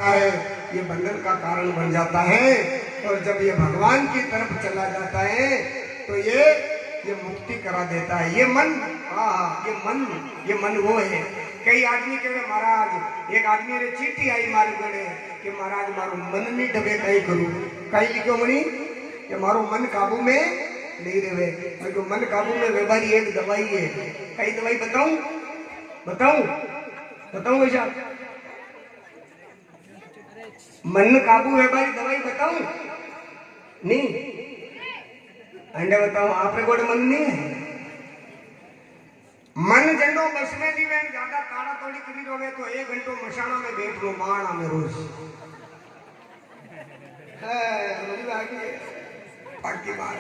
है ये बंधन का कारण बन जाता है। और जब ये भगवान की तरफ चला जाता है तो ये मुक्ति करा देता है। ये मन, ये मन वो है। कई आदमी कहे महाराज, एक आदमी ने चिट्ठी आई मारे गड़े कि महाराज मारो मन नहीं डबे कई करूं। कई लिखो मनी कि मारो मन काबू में नहीं रहे। तो मन काबू में व्यवहारी एक दवाई है। कई दवाई बताऊं बताऊं बताऊं ऐसा मन काबू व्यवहारी दवाई बताऊं नहीं अंडे बताओ आपने कोई मन नहीं है। मन जंडो बस में नहीं वेन ज्यादा ताड़ा तोड़ी करी रोवे तो 1 घंटो मशाना में बैठ लो माणा में रोज है बाकी बात।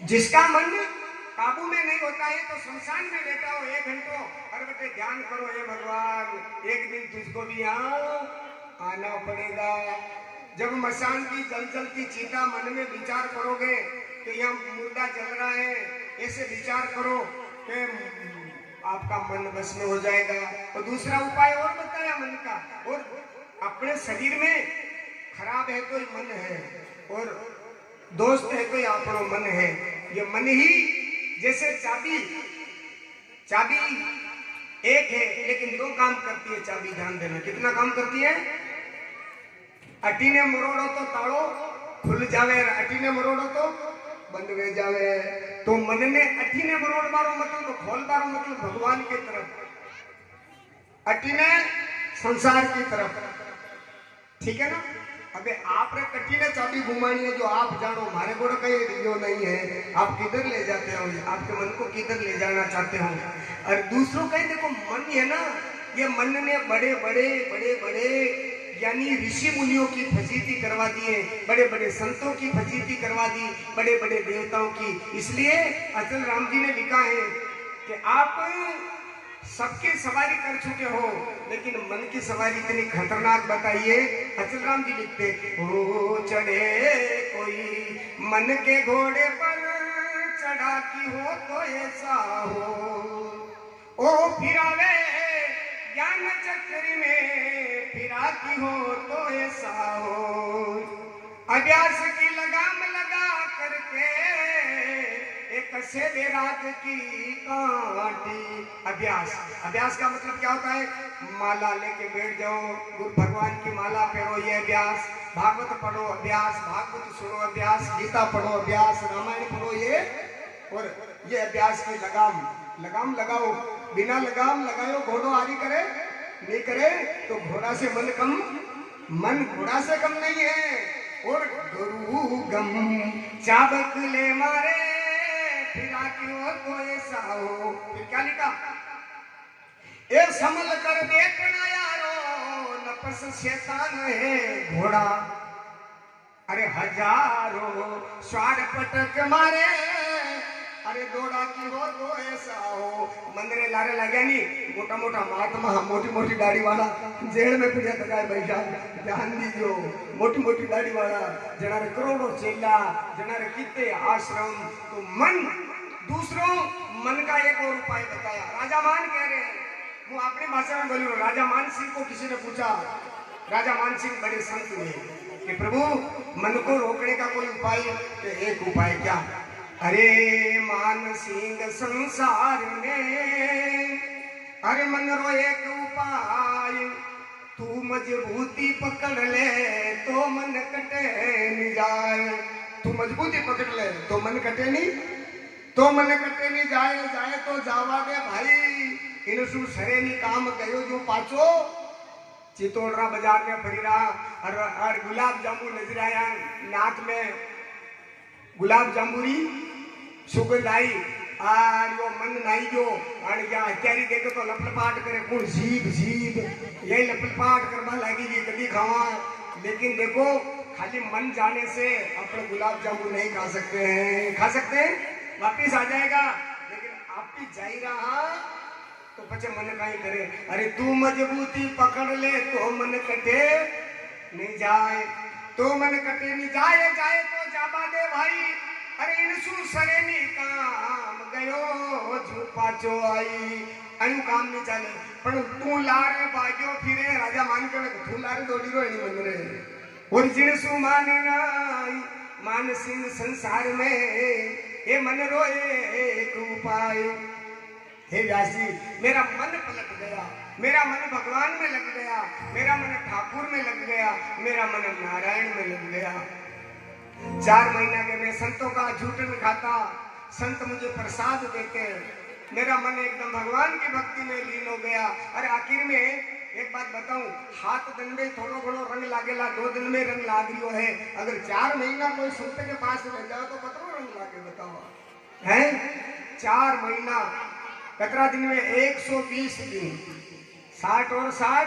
जिसका मन काबू में नहीं होता है तो शमशान में बैठा हो 1 घंटो अरे बेटे ध्यान करो हे भगवान एक दिन तुझको भी यहाँ आना पड़ेगा। जब मशान की जलती चीता मन में विचार करोगे तो यहाँ मुर्दा जल रहा है, ऐसे विचार करो कि आपका मन बस में हो जाएगा। और दूसरा उपाय और बताया मन का, और अपने शरीर में खराब है तो मन है और दोस्त है तो अपना मन है। ये मन ही जैसे चाबी एक है लेकिन 2 काम करती है चाबी। ध्यान देना कितना काम करती है। अटीने मरोड़ो तो ताड़ो खुल जावे, अटीने मरोड़ो तो बंद हो जावे। तो मन ने अटीने मरोड़ बारो मतलब खोल बारो मतलब भगवान की तरफ, अटीने संसार की तरफ। ठीक है ना। अबे आप रे कटीने चाबी घुमानी है जो आप जानो, हमारे को कहीं रियो नहीं है। आप किधर ले जाते हो, आपके मन को किधर ले जाना चाहते हो। और दूसरों कहीं देखो मन है ना, ये मन ने बड़े बड़े यानी ऋषि मुनियों की फजीती करवा दी है, बड़े बड़े संतों की फजीती करवा दी, बड़े बड़े देवताओं की। इसलिए अचल राम जी ने लिखा है कि आप सबकी सवारी कर चुके हो लेकिन मन की सवारी इतनी खतरनाक बताइए। अचल राम जी लिखते हो चढ़े कोई मन के घोड़े पर चढ़ा की हो तो ऐसा हो, ओ फिरावे ज्ञान चक्र में फिरा की हो तो ऐसा हो। अभ्यास की लगाम लगा करके एक सेवे रात की काटी। अभ्यास का मतलब क्या होता है। माला लेके बैठ जाओ, गुरु भगवान की माला फेरो, ये अभ्यास। भागवत पढ़ो अभ्यास, भागवत सुनो अभ्यास, गीता पढ़ो अभ्यास, रामायण पढ़ो ये। और ये अभ्यास की लगाम लगाओ। बिना लगाम लगाओ घोड़ो आरी करे नहीं करे तो घोड़ा से मन घोड़ा से कम नहीं है। और गुरु गम चाबक ले मारे फिरा क्यों तो ऐसा हो। फिर क्या लिखा, ए संभल कर देखना यारो नफस शैतान है घोड़ा, अरे हजारों स्वार पटक मारे अरे दौड़ा की हो तो ऐसा हो। मंदिरे लारे लगे नहीं मोटा मोटा महात्मा मोटी दाढ़ी वाला जेल में पीड़िया तकाय बैठा। ध्यान दीजो मोटी दाढ़ी वाला जनारे करोड़ों चेला जनारे कितने आश्रम। तो मन दूसरों मन का एक और उपाय बताया। राजा मान कह रहे हैं, वो अपनी भाषा में बोली। राजा मान सिंह को किसी ने पूछा, राजा मान सिंह बड़े संत हुए कि प्रभु मन को रोकने का कोई उपाय। एक उपाय क्या। अरे मान सिंह संसार में अरे मन रो एक उपाय, तू मजबूती पकड़ ले तो मन कटे नहीं जाए। तू मजबूती पकड़ ले तो मन कटे नहीं जाए तो जावा दे भाई। इन सु सरे नी काम गयो जो पाचो चितौड़रा बाजार में फरी रहा और गुलाब जामुन नजर आया नाक में गुलाब जामुरी सुगंध आई और यो मन नाई जो और या हत्यारी देखे तो लपलपाट करे कौन जीभ यही लपलपाट करवा लगेगी कभी खावा। लेकिन देखो खाली मन जाने से अपने गुलाब जामुन नहीं खा सकते हैं वापिस आ जाएगा। लेकिन आप भी जा ही रहा तो पचे मन का ही करे। अरे तू मजबूती पकड़ ले तो मन कटे नहीं जाए तो जाबा दे भाई। अरे इनसु सरेनी काम गयो झूपा चो आई अनु काम नहीं चले पण तू लारे बाग्यो फिरे राजा भगवान के थूलारे दौड़ी रो नहीं मन रे और जिन सु माने नाई मानसिन संसार में हे मन रोए एक उपाय। हे व्यास जी मेरा मन पलट गया, मेरा मन भगवान में लग गया, मेरा मन ठाकुर में लग गया, मेरा मन नारायण में लग गया। 4 महीना के मैं संतों का झूठन खाता, संत मुझे प्रसाद देते, मेरा मन एकदम भगवान की भक्ति में लीन हो गया। अरे आखिर में एक बात बताऊं, हाथ दिन में थोड़ो घणो रंग लागेला, 2 दिन में रंग लाग रियो है। अगर 4 महीना कोई संत के पास रह जाओ तो कतरो रंग लागे बताओ हैं? 4 महीना कतरा दिन में 120 दिन, 60 और 60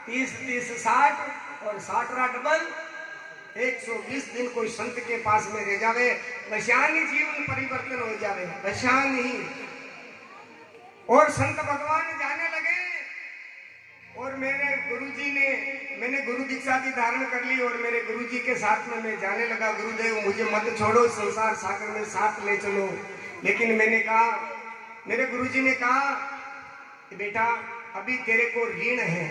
30 30 60 और 60 रा डबल 120 दिन कोई संत के पास में रह जावे, वशान ही जीवन परिवर्तन हो जावे, वशान ही। और संत भगवान जाने लगे और मैंने गुरु दीक्षा की धारण कर ली और मेरे गुरुजी के साथ में मैं जाने लगा। गुरुदेव मुझे मत छोड़ो, संसार सागर में साथ ले चलो। लेकिन मैंने कहा, मेरे गुरुजी ने कहा बेटा अभी तेरे को ऋण है।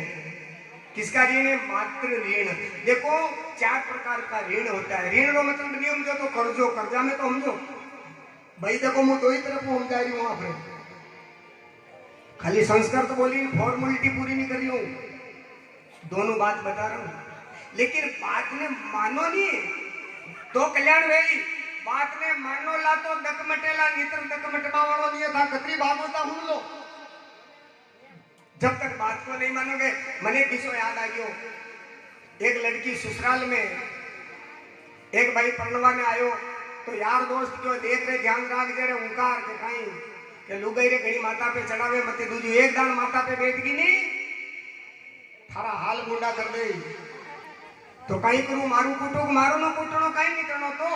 किसका ऋण है? मात्र ऋण। देखो 4 प्रकार का ऋण होता है। ऋण रो मतलब नहीं समझो तो कर्जो, कर्जा में तो समझो भाई। देखो मैं 2 ही तरफ हम जा रही हूँ, वहां पे खाली संस्कार तो बोली, फॉर्मेलिटी पूरी नहीं कर रही हूं, दोनों बात बता रहा हूं। लेकिन बात ने मानो नहीं तो कल्याण वेली, बात ने मानो ला तो दक मटेला, नितर दक मटवा वालो नहीं था, कतरी भागवता हूं लो। जब तक बात को नहीं मानोगे। मने किसो याद आ गयो, एक लड़की ससुराल में एक भाई पढ़ने आयो तो यार दोस्त जो देख रहे ध्यान राख जे रे उनकार के कहीं के लुगाई रे घड़ी माता पे चढ़ावे मते दूजू एक दान माता पे बैठ गई नहीं थारा हाल गुंडा कर दे तो कहीं करू मारू कुटो मारो न कुटनो कहीं नहीं करनो तो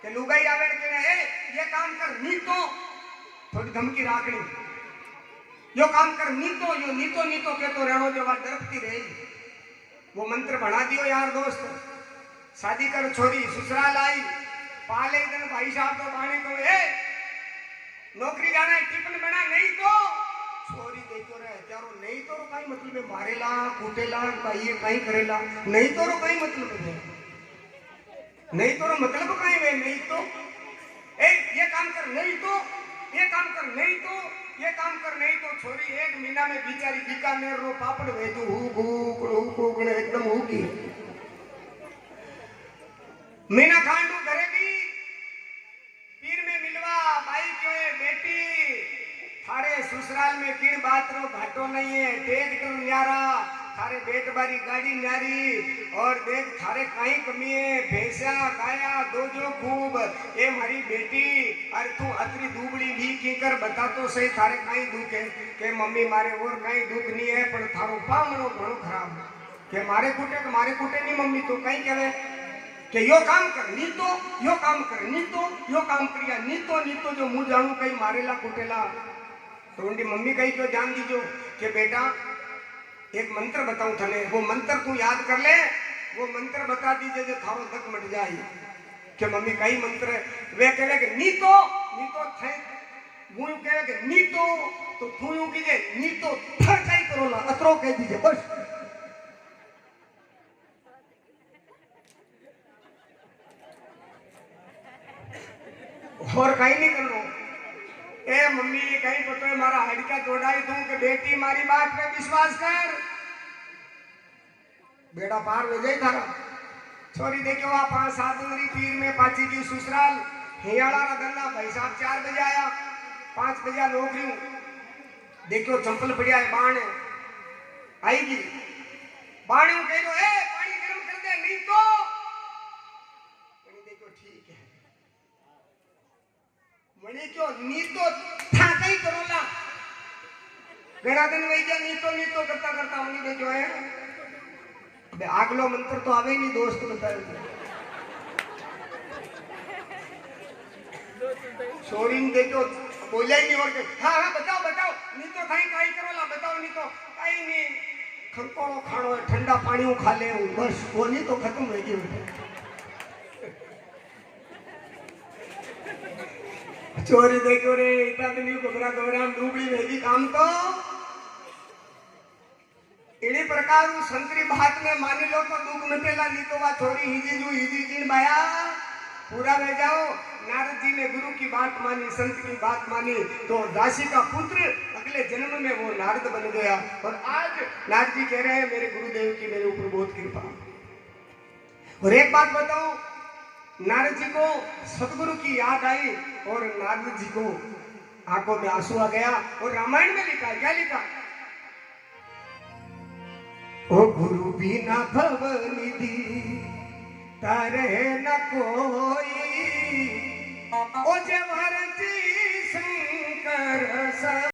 के लुगाई आवे के ए ये काम कर नी तो थोड़ी धमकी राखनी, यो काम कर नी तो यो नी तो के तो रहनो जो बात डरती रही। वो मंत्र बना दियो यार दोस्त, शादी कर छोरी ससुराल आई, पाले दिन भाई साहब तो बाणे को ए नौकरी जाना है, टिफिन बना नहीं तो छोरी देखो रे चारो नहीं तो कहीं मतलब मारेला कूटेला ये कहीं करेला, नहीं तो कहीं मतलब है, नहीं तो मतलब कहीं वे नहीं तो ए ये काम कर नहीं तो ये काम कर नहीं तो ये काम कर नहीं तो छोरी 1 महीना में बेचारी बीकानेर रो पापड़ भेजू हु एकदम हुकी मीना खांडू घरे भी पीर में मिलवा भाई क्यों है बेटी थारे ससुराल में किन बात रो घाटो नहीं है, ट्रैक्टर न्यारा थारे बेट बारी गाड़ी न्यारी और देख थारे कहीं कमी है, भैंसा गाया दो जो खूब ए मारी बेटी अरे तू अतरी दुबड़ी भी की कर बता तो सही थारे कहीं दुख है के मम्मी मारे और कहीं दुख नहीं है पर थारो पामणो घणो खराब के मारे कुटे नहीं मम्मी तो कहीं कहे कि यो काम कर नी तो यो काम कर नी तो यो काम करिया नी तो जो मुँह जानू कहीं मारेला कुटेला तो उनकी मम्मी कहीं क्यों जान दीजो कि बेटा एक मंत्र बताऊं थने, वो मंत्र तू याद कर ले, वो मंत्र बता दीजिए जो थारो तक मट जाए कि मम्मी कई मंत्र है वे कहे कि नी तो थे वो कहे कि नी तो तू यूं कीजिए नी तो थर कहीं करो ला अतरो कह दीजिए बस। और कहीं नहीं करना ए मम्मी कहीं पतो है मारा हड़का तोड़ाई दूं कि बेटी मारी बात पे विश्वास कर बेटा पार हो जाए थारा। छोरी देखो आप 5-7 उंगली पीर में पाची की ससुराल हियाला रगन्ना भाई साहब 4 बजे आया 5 बजे नौकरी देखो चंपल बढ़िया है बाण आएगी बाण कह दो ए पानी गर्म कर दे नहीं तो देखो ठीक है मणि क्यों नी तो था कहीं करो ला घड़ा दिन वही गया नी तो करता करता मणि देखो है अबे आगलो मंत्र तो आवे नहीं दोस्त बताए छोरी ने देखो बोला ही नहीं और हाँ बताओ नहीं तो कहीं करो ला बताओ नहीं तो कहीं नहीं खंकोड़ो खानो है ठंडा पानी खा ले बस वो नहीं तो खत्म हो गई। चोरी देखो रे इतना दिन घबरा डूबड़ी रहेगी काम तो इड़ी प्रकार संतरी बात में मानी लो तो दुख मिटेला, नहीं तो वा छोरी हिजी जी बाया पूरा रह जाओ। नारद जी ने गुरु की बात मानी, संत की बात मानी, तो दासी का पुत्र अगले जन्म में वो नारद बन गया। और आज नारद जी कह रहे हैं मेरे गुरुदेव की मेरे ऊपर बहुत कृपा। और एक बात बताऊं, नारद जी को सतगुरु की याद आई और नारद जी को आंखों में आंसू आ गया। और रामायण में लिखा, क्या लिखा? ओ गुरु बिना भव निधि तारे न कोई, ओ जवर जी शंकर